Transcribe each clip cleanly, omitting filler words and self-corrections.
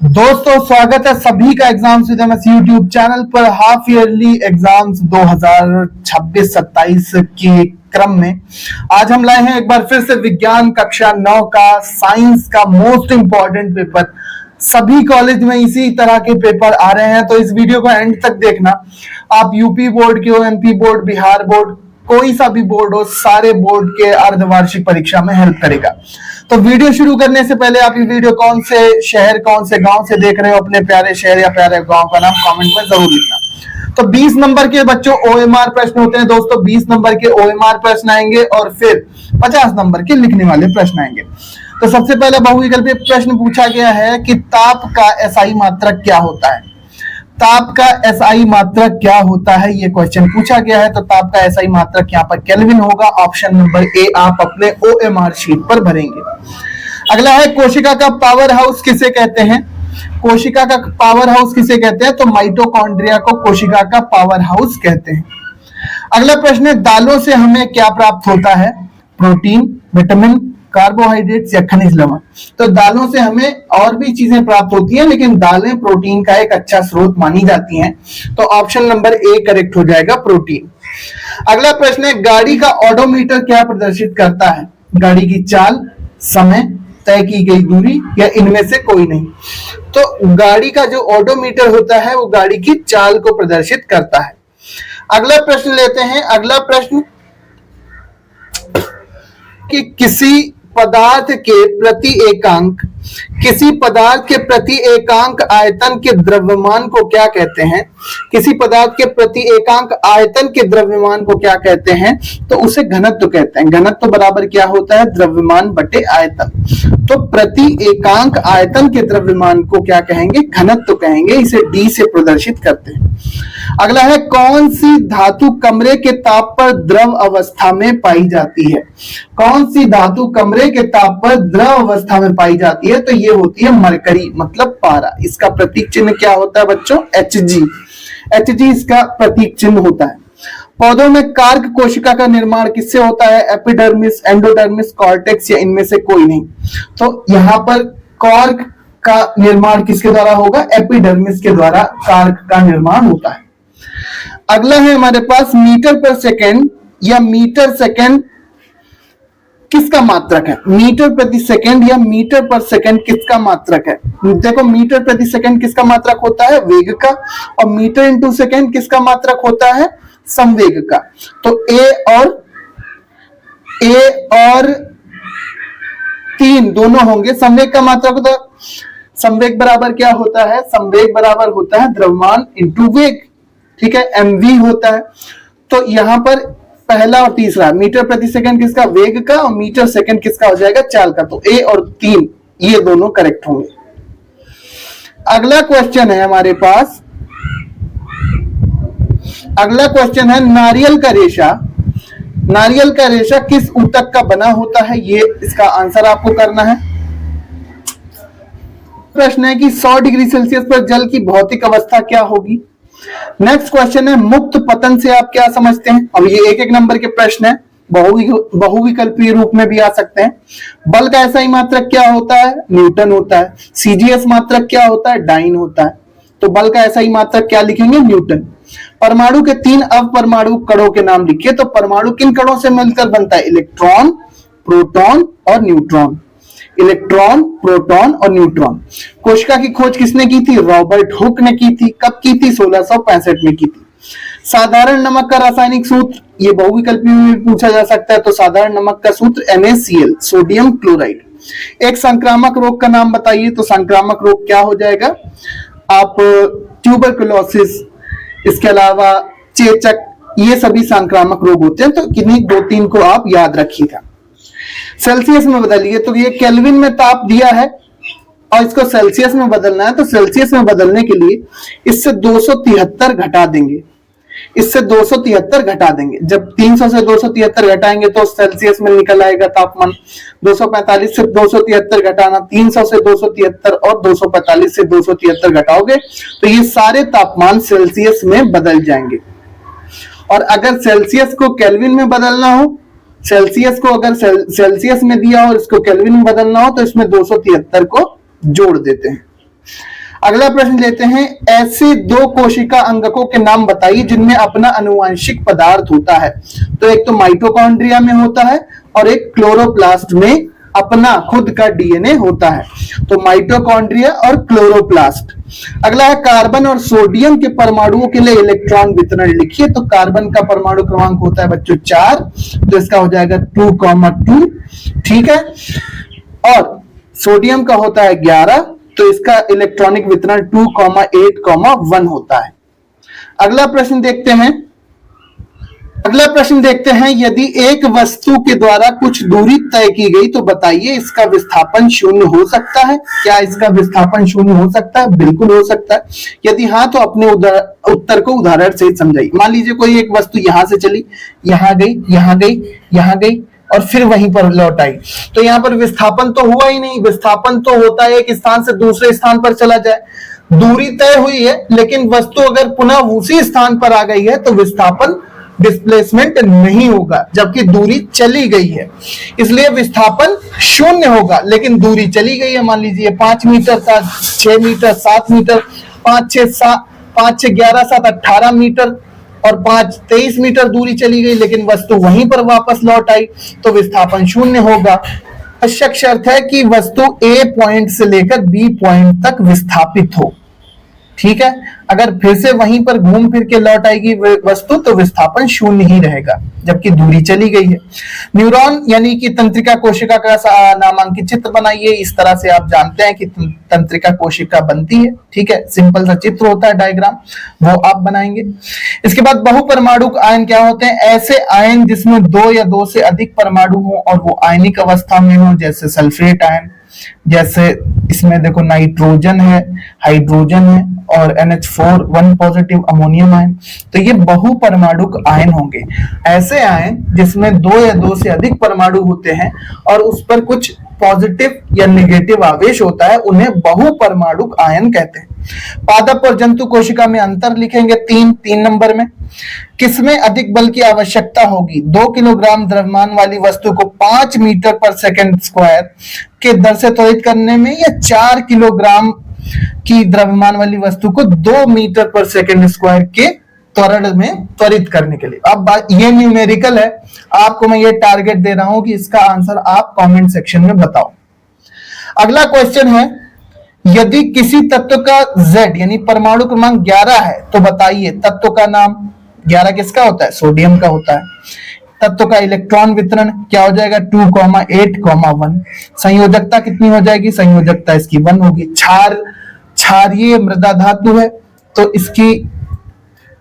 दोस्तों स्वागत है सभी का exams with MS YouTube channel पर। हाफ ईयरली एग्जाम्स 2026-27 के क्रम में आज हम लाए हैं एक बार फिर से विज्ञान कक्षा 9 का साइंस का मोस्ट इंपॉर्टेंट पेपर। सभी कॉलेज में इसी तरह के पेपर आ रहे हैं, तो इस वीडियो को एंड तक देखना। आप यूपी बोर्ड के हो, एमपी बोर्ड, बिहार बोर्ड, कोई सा भी बोर्ड हो, सारे बोर्ड के अर्धवार्षिक परीक्षा में हेल्प करेगा। तो वीडियो शुरू करने से पहले आप ये वीडियो कौन से शहर, कौन से गांव से देख रहे हो, अपने प्यारे शहर या प्यारे गांव का नाम कमेंट में जरूर लिखना। तो 20 नंबर के बच्चों ओएमआर प्रश्न होते हैं दोस्तों। 20 नंबर के ओएमआर प्रश्न आएंगे और फिर 50 नंबर के लिखने वाले प्रश्न आएंगे। तो सबसे पहले बहुविकल्पीय प्रश्न पूछा गया है कि ताप का एसआई मात्रक क्या होता है। ताप का एसआई मात्रक क्या होता है, ये क्वेश्चन पूछा गया है। तो ताप का एसआई मात्रक यहाँ पर केल्विन होगा। ऑप्शन नंबर ए आप अपने ओएमआर शीट पर भरेंगे। अगला है कोशिका का पावर हाउस किसे कहते हैं। कोशिका का पावर हाउस किसे कहते हैं, तो माइटोकॉन्ड्रिया को कोशिका का पावर हाउस कहते हैं। अगला प्रश्न है दालों से हमें क्या प्राप्त होता है। प्रोटीन, विटामिन, कार्बोहाइड्रेट्स या खनिज लवण। तो दालों से हमें और भी चीजें प्राप्त होती हैं, लेकिन दालें प्रोटीन का एक अच्छा स्रोत मानी जाती हैं। तो ऑप्शन नंबर ए करेक्ट हो जाएगा, प्रोटीन। अगला प्रश्न है गाड़ी का ओडोमीटर क्या प्रदर्शित करता है। गाड़ी की चाल, समय, तय की गई दूरी या इनमें से कोई नहीं। तो गाड़ी का जो ओडोमीटर होता है वो गाड़ी की चाल को प्रदर्शित करता है। अगला प्रश्न लेते हैं। अगला प्रश्न कि किसी पदार्थ के प्रति एकांक आयतन के द्रव्यमान को क्या कहते हैं। किसी पदार्थ के प्रति एकांक आयतन के द्रव्यमान को क्या कहते हैं, तो उसे घनत्व कहते हैं। घनत्व बराबर क्या होता है, द्रव्यमान बटे आयतन। तो प्रति एकांक आयतन के द्रव्यमान को क्या कहेंगे, घनत्व कहेंगे। इसे डी से प्रदर्शित करते हैं। अगला है कौन सी धातु कमरे के ताप पर द्रव अवस्था में पाई जाती है। कौन सी धातु कमरे के ताप पर द्रव अवस्था में पाई जाती है, तो ये होती है मरकरी, मतलब पारा। इसका प्रतीक चिन्ह क्या होता है बच्चों, Hg। Hg इसका प्रतीक चिन्ह होता है। पौधों में कार्क कोशिका का निर्माण किससे होता है। एपिडर्मिस, एंडोडर्मिस, कॉर्टेक्स या इनमें से कोई नहीं। तो यहाँ पर कॉर्क का निर्माण किसके द्वारा होगा, एपिडर्मिस के द्वारा कार्क का निर्माण होता है। अगला है हमारे पास मीटर पर सेकेंड या मीटर सेकेंड किसका मात्रक है। मीटर प्रति सेकंड या मीटर पर सेकंड किसका मात्रक है। देखो मीटर प्रति सेकंड किसका मात्रक होता है, वेग का। और मीटर इंटू सेकंड किसका मात्रक होता है, संवेग का। तो ए और 3 दोनों होंगे। संवेग का मात्रक होता है, संवेग बराबर क्या होता है, संवेग बराबर होता है द्रव्यमान इंटू वेग। ठीक है, एमवी होता है। तो यहां पर पहला और तीसरा मीटर प्रति सेकंड किसका, वेग का, और मीटर सेकंड किसका हो जाएगा, चाल का। तो ए और 3 ये दोनों करेक्ट होंगे। अगला क्वेश्चन है हमारे पास, अगला क्वेश्चन है नारियल का रेशा किस ऊतक का बना होता है। ये इसका आंसर आपको करना है। प्रश्न है कि 100 डिग्री सेल्सियस पर जल की भौतिक अवस्था क्या होगी। नेक्स्ट क्वेश्चन है मुक्त पतन से आप क्या समझते हैं। अब ये एक नंबर के प्रश्न है, बहुविकल्पीय रूप में भी आ सकते हैं। बल का एसआई मात्रक क्या होता है, न्यूटन होता है। सीजीएस मात्रक क्या होता है, डाइन होता है। तो बल का एसआई मात्रक क्या लिखेंगे, न्यूटन। परमाणु के 3 अवपरमाणु कणों के नाम लिखिए। तो परमाणु किन कणों से मिलकर बनता है, इलेक्ट्रॉन, प्रोटॉन और न्यूट्रॉन। इलेक्ट्रॉन, प्रोटॉन और न्यूट्रॉन। कोशिका की खोज किसने की थी, रॉबर्ट हुक ने की थी। कब की थी, 1665 में की थी। साधारण नमक का रासायनिक सूत्र, ये बहुविकल्पी में पूछा जा सकता है। तो साधारण नमक का सूत्र NaCl, सोडियम क्लोराइड। एक संक्रामक रोग का नाम बताइए। तो संक्रामक रोग क्या हो जाएगा, आप ट्यूबरकुलोसिस, इसके अलावा चेचक, ये सभी संक्रामक रोग होते हैं। तो किन्हीं 2-3 को आप याद रखिएगा। सेल्सियस में बदलिए। तो ये केल्विन में ताप दिया है और इसको सेल्सियस में बदलना है। तो सेल्सियस में बदलने के लिए इससे 273 घटा देंगे। इससे 273 घटा देंगे। जब 300 से 273 घटाएंगे तो सेल्सियस में निकल आएगा तापमान। 245 से 273 घटाना, 300 से 273 और 245 से 273 घटाओगे तो ये सारे तापमान सेल्सियस में बदल जाएंगे। और अगर सेल्सियस को केल्विन में बदलना हो, सेल्सियस को अगर सेल्सियस में दिया और इसको केल्विन में बदलना हो तो इसमें 273 को जोड़ देते हैं। अगला प्रश्न लेते हैं, ऐसे दो कोशिका अंगकों के नाम बताइए जिनमें अपना आनुवंशिक पदार्थ होता है। तो एक तो माइटोकॉन्ड्रिया में होता है और एक क्लोरोप्लास्ट में अपना खुद का डीएनए होता है। तो माइटोकॉन्ड्रिया और क्लोरोप्लास्ट। अगला है, कार्बन और सोडियम के परमाणुओं के लिए इलेक्ट्रॉन वितरण लिखिए। तो कार्बन का परमाणु क्रमांक होता है बच्चों 4, तो इसका हो जाएगा 2,2, ठीक है। और सोडियम का होता है 11, तो इसका इलेक्ट्रॉनिक वितरण 2,8,1 होता है। अगला प्रश्न देखते हैं, यदि एक वस्तु के द्वारा कुछ दूरी तय की गई तो बताइए इसका विस्थापन शून्य हो सकता है। क्या इसका विस्थापन शून्य हो सकता है? बिल्कुल हो सकता है। यदि हाँ तो अपने उत्तर को उदाहरण से समझाइए। मान लीजिए कोई एक वस्तु यहां से चली, यहां गई, यहां गई, यहां गई और फिर वहीं पर लौट आई, तो यहाँ पर विस्थापन तो हुआ ही नहीं। विस्थापन तो होता है एक स्थान से दूसरे स्थान पर चला जाए। दूरी तय हुई है लेकिन वस्तु अगर पुनः उसी स्थान पर आ गई है तो विस्थापन, डिस्प्लेसमेंट नहीं होगा, जबकि दूरी चली गई है। इसलिए विस्थापन शून्य होगा, लेकिन दूरी चली गई है। मान लीजिए 5 मीटर था, 6 मीटर, 7 मीटर, 5, 6, 11, 7, 18 मीटर और 5, 23 मीटर दूरी चली गई, लेकिन वस्तु वहीं पर वापस लौट आई, तो विस्थापन शून्य होगा। आवश्यक शर्त है कि वस्तु ए पॉइंट से लेकर बी पॉइंट तक विस्थापित हो, ठीक है। अगर फिर से वहीं पर घूम फिर के लौट आएगी वस्तु तो विस्थापन शून्य ही रहेगा, जबकि दूरी चली गई है। न्यूरॉन यानी कि तंत्रिका कोशिका का नामांकित चित्र बनाइए। इस तरह से आप जानते हैं कि तंत्रिका कोशिका बनती है, ठीक है। सिंपल सा चित्र होता है, डायग्राम, वो आप बनाएंगे। इसके बाद बहुपरमाणुक आयन क्या होते हैं? ऐसे आयन जिसमें 2 या 2 से अधिक परमाणु हो और वो आयनिक अवस्था में हो, जैसे सल्फेट आयन, जैसे इसमें देखो नाइट्रोजन है, हाइड्रोजन है और NH4 1 पॉजिटिव अमोनियम आयन, तो ये बहुपरमाणुक आयन होंगे। ऐसे आयन जिसमें 2 या 2 से अधिक परमाणु होते हैं और उस पर कुछ पॉजिटिव या नेगेटिव आवेश होता है, उन्हें बहुपरमाणुक आयन कहते हैं। पादप और जंतु कोशिका में अंतर लिखेंगे 3 नंबर में। किसमें अधिक बल की आवश्यकता होगी? 2 किलोग्राम द्रव्यमान वाली वस्तु को 5 मीटर पर सेकंड स्क्वायर के दर से त्वरित करने में, या 4 किलोग्राम की द्रव्यमान वाली वस्तु को 2 मीटर पर सेकंड स्क्वायर के त्वरण में त्वरित करने के लिए? अब ये न्यूमेरिकल है, आपको मैं ये टारगेट दे रहा हूं कि इसका आंसर आप कमेंट सेक्शन में बताओ। अगला क्वेश्चन है, यदि किसी तत्व का Z यानी परमाणु क्रमांक 11 है तो बताइए तत्व का नाम। 11 किसका होता है? सोडियम का होता है। तत्व का इलेक्ट्रॉन वितरण क्या हो जाएगा? 2,8,1। संयोजकता कितनी हो जाएगी? संयोजकता इसकी 1 होगी। क्षारीय मृदा धातु है तो इसकी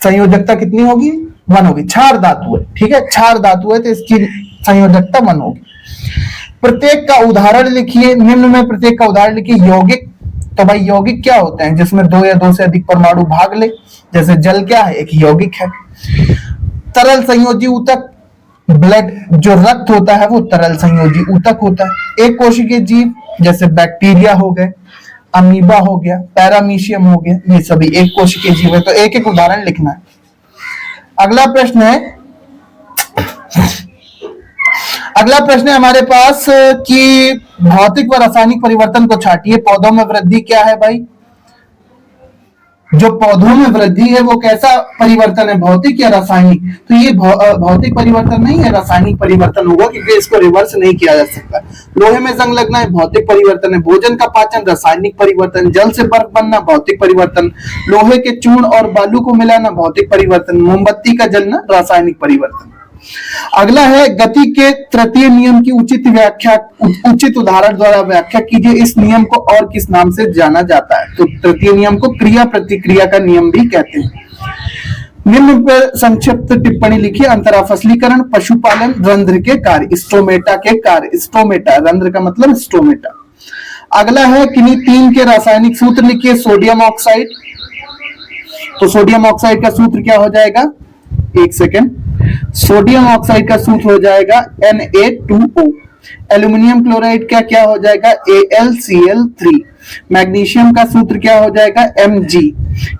संयोजकता कितनी होगी? 1 होगी। क्षार धातु है, ठीक है, क्षार धातु है तो इसकी संयोजकता 1 होगी। प्रत्येक का उदाहरण लिखिए। निम्न में प्रत्येक का उदाहरण लिखिए। यौगिक, तो भाई यौगिक क्या होते हैं? जिसमें 2 या 2 से अधिक परमाणु भाग ले, जैसे जल क्या है? एक यौगिक है। तरल संयोजी ऊतक, ब्लड जो रक्त होता है वो तरल संयोजी ऊतक होता है। एक कोशिकीय जीव जैसे बैक्टीरिया हो गए, अमीबा हो गया, पैरामीशियम हो गया, ये सभी एक कोशिकीय जीव है। तो एक एक उदाहरण लिखना है। अगला प्रश्न है हमारे पास कि भौतिक व रासायनिक परिवर्तन को छाटिए। पौधों में वृद्धि क्या है भाई? जो पौधों में वृद्धि है वो कैसा परिवर्तन है? भौतिक या रासायनिक? तो ये भौतिक परिवर्तन नहीं है, रासायनिक परिवर्तन होगा, क्योंकि इसको रिवर्स नहीं किया जा सकता। लोहे में जंग लगना है, भौतिक परिवर्तन है। भोजन का पाचन, रासायनिक परिवर्तन। जल से बर्फ बनना, भौतिक परिवर्तन। लोहे के चूर्ण और बालू को मिलाना, भौतिक परिवर्तन। मोमबत्ती का जलना, रासायनिक परिवर्तन। अगला है, गति के तृतीय नियम की उचित उदाहरण द्वारा व्याख्या कीजिए। इस नियम को और किस नाम से जाना जाता है? तो तृतीय नियम को क्रिया प्रतिक्रिया का नियम भी कहते हैं। निम्न पर संक्षिप्त टिप्पणी लिखिए। अंतरा फसलीकरण, पशुपालन, रंध्र के कार्य, स्टोमेटा के कार्य। स्टोमेटा, रंध्र का मतलब स्टोमेटा। अगला है, किन्हीं 3 के रासायनिक सूत्र लिखिए। सोडियम ऑक्साइड, तो सोडियम ऑक्साइड का सूत्र क्या हो जाएगा? एक सेकेंड। सोडियम ऑक्साइड का सूत्र हो जाएगा Na2O। एल्यूमिनियम क्लोराइड का क्या हो जाएगा? AlCl3। मैग्नीशियम का सूत्र क्या हो जाएगा? Mg।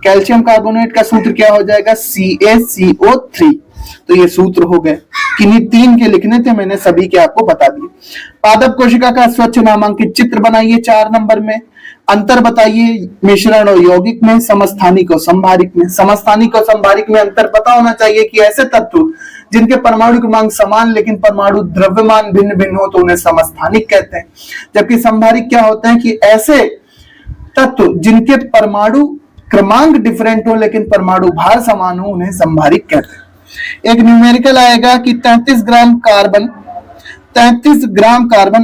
कैल्शियम कार्बोनेट का सूत्र क्या हो जाएगा? CaCO3। तो ये सूत्र हो गए। किन्हीं 3 के लिखने थे, मैंने सभी के आपको बता दिए। पादप कोशिका का स्वच्छ नामांकित चित्र बनाइए 4 नंबर में। अंतर बताइए मिश्रण और यौगिक में, समस्थानिक और संभारिक में। समस्थानिक और संभारिक में अंतर पता होना चाहिए कि ऐसे तत्व जिनके परमाणु क्रमांक समान लेकिन परमाणु द्रव्यमान भिन्न भिन्न हो तो उन्हें समस्थानिक कहते हैं। जबकि संभारिक क्या होते हैं कि ऐसे तत्व जिनके परमाणु क्रमांक डिफरेंट हो लेकिन परमाणु भार समान हो उन्हें संभारिक कहते हैं। एक न्यूमेरिकल आएगा कि 33 ग्राम कार्बन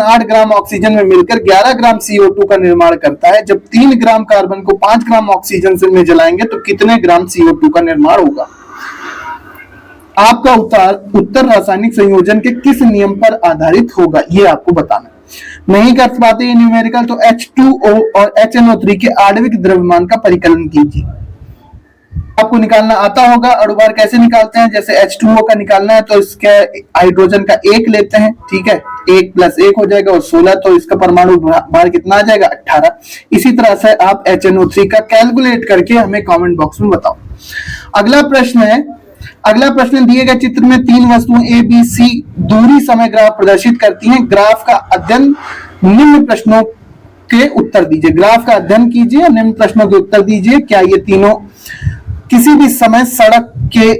8 ग्राम ऑक्सीजन में मिलकर 11 ग्राम CO2 का निर्माण करता है। जब 3 ग्राम कार्बन को 5 ग्राम ऑक्सीजन से में जलाएंगे तो कितने ग्राम CO2 का निर्माण होगा? आपका उत्तर रासायनिक संयोजन के किस नियम पर आधारित होगा, ये आपको बताना। नहीं कर पाते ये न्यूमेरिकल तो H2O और HNO3 के आणविक द्रव्यमान का परिकलन कीजिए। आपको निकालना आता होगा। अणुभार कैसे निकालते हैं? जैसे H2O का निकालना है तो इसके हाइड्रोजन का 1 लेते हैं, ठीक है, 1 + 1 हो जाएगा और 16, तो इसका परमाणु भार कितना आ जाएगा? 18। इसी तरह से आप HNO3 का कैलकुलेट करके हमें कमेंट बॉक्स में बताओ। अगला प्रश्न दिए गए चित्र में 3 वस्तुएं A, B, C दूरी समय ग्राफ प्रदर्शित करती हैं। ग्राफ का अध्ययन निम्न प्रश्नों के उत्तर दीजिए। ग्राफ का अध्ययन कीजिए और निम्न प्रश्नों के उत्तर दीजिए। क्या ये तीनों किसी भी समय सड़क के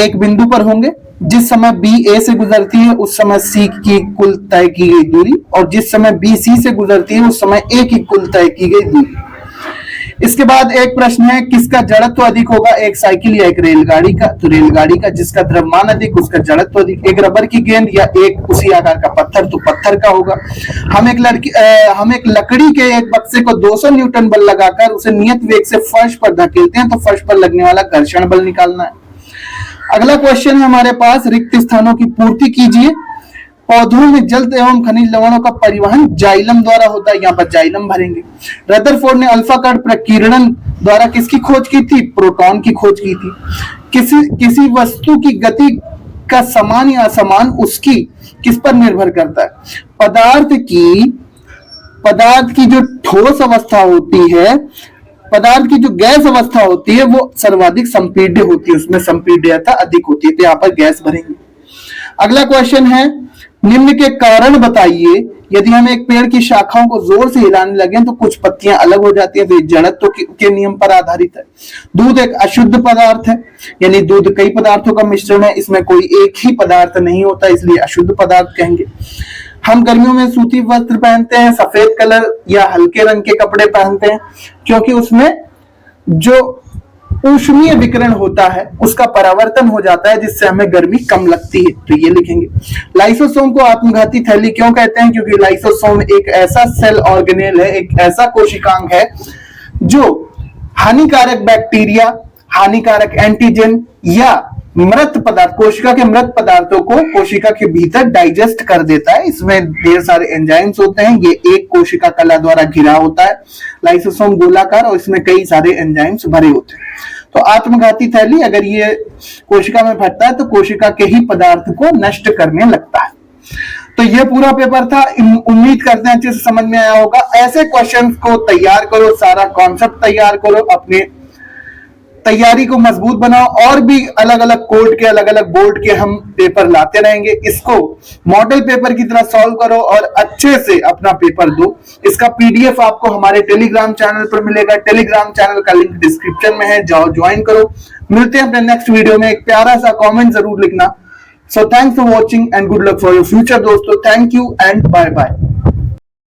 एक बिंदु पर होंगे? जिस समय B A से गुजरती है उस समय C की कुल तय की गई दूरी, और जिस समय B C से गुजरती है उस समय A की कुल तय की गई दूरी। इसके बाद एक प्रश्न है, किसका जड़त्व अधिक होगा, एक साइकिल या एक रेलगाड़ी का? तो रेलगाड़ी का। जिसका द्रव्यमान अधिक उसका जड़त्व अधिक। एक रबर की गेंद या एक उसी आकार का पत्थर? तो पत्थर का होगा। हम एक लकड़ी के एक बक्से को 200 न्यूटन बल लगाकर उसे नियत वेग से फर्श पर धकेलते हैं तो फर्श पर लगने वाला घर्षण बल निकालना है। अगला क्वेश्चन है हमारे पास, रिक्त स्थानों की पूर्ति कीजिए। पौधों में जल एवं खनिज लवणों का परिवहन जाइलम द्वारा होता है, यहाँ पर जाइलम भरेंगे। रदरफोर्ड ने अल्फा कण प्रकीर्णन द्वारा किसकी खोज की थी? प्रोटॉन की खोज की थी। किसी वस्तु की गति का समान या असमान उसकी किस पर निर्भर करता है? पदार्थ की जो ठोस अवस्था होती है, पदार्थ की जो गैस अवस्था होती है वो सर्वाधिक संपीड्य होती है, उसमें संपीड्यता अधिक होती है, तो यहाँ पर गैस भरेंगे। अगला क्वेश्चन है, निम्न के कारण बताइए। यदि हम एक पेड़ की शाखाओं को जोर से हिलाने लगे तो कुछ पत्तियां अलग हो जाती हैं, तो ये जड़त्व के नियम पर आधारित है। दूध एक अशुद्ध पदार्थ है, यानी दूध कई पदार्थों का मिश्रण है, इसमें कोई एक ही पदार्थ नहीं होता, इसलिए अशुद्ध पदार्थ कहेंगे। हम गर्मियों में सूती वस्त्र पहनते हैं, सफेद कलर या हल्के रंग के कपड़े पहनते हैं क्योंकि उसमें जो ऊष्मीय विकिरण होता है उसका परावर्तन हो जाता है जिससे हमें गर्मी कम लगती है, तो ये लिखेंगे। लाइसोसोम को आत्मघाती थैली क्यों कहते हैं? क्योंकि लाइसोसोम एक ऐसा सेल ऑर्गेनेल है, एक ऐसा कोशिकांग है जो हानिकारक बैक्टीरिया, हानिकारक एंटीजन या मृत पदार्थ, कोशिका के मृत पदार्थों को कोशिका के भीतर डाइजेस्ट कर देता है। इसमें ढेर सारे एंजाइम्स होते हैं। ये एक कोशिका कला द्वारा घिरा होता है, लाइसोसोम गोलाकार, और इसमें कई सारे एंजाइम्स भरे होते हैं। तो आत्मघाती थैली अगर ये कोशिका में फटता है तो कोशिका के ही पदार्थ को नष्ट करने लगता है। तो ये पूरा पेपर था, उम्मीद करते हैं अच्छे से समझ में आया होगा। ऐसे क्वेश्चंस को तैयार करो, सारा कॉन्सेप्ट तैयार करो, अपने तैयारी को मजबूत बनाओ। और भी अलग अलग कोड के, अलग अलग बोर्ड के हम पेपर लाते रहेंगे। इसको मॉडल पेपर की तरह सॉल्व करो और अच्छे से अपना पेपर दो। इसका PDF आपको हमारे टेलीग्राम चैनल पर मिलेगा। टेलीग्राम चैनल का लिंक डिस्क्रिप्शन में है, जाओ ज्वाइन करो। मिलते हैं अपने नेक्स्ट वीडियो में। एक प्यारा सा कॉमेंट जरूर लिखना। So thanks for watching and good luck for your future दोस्तों। Thank you and bye bye.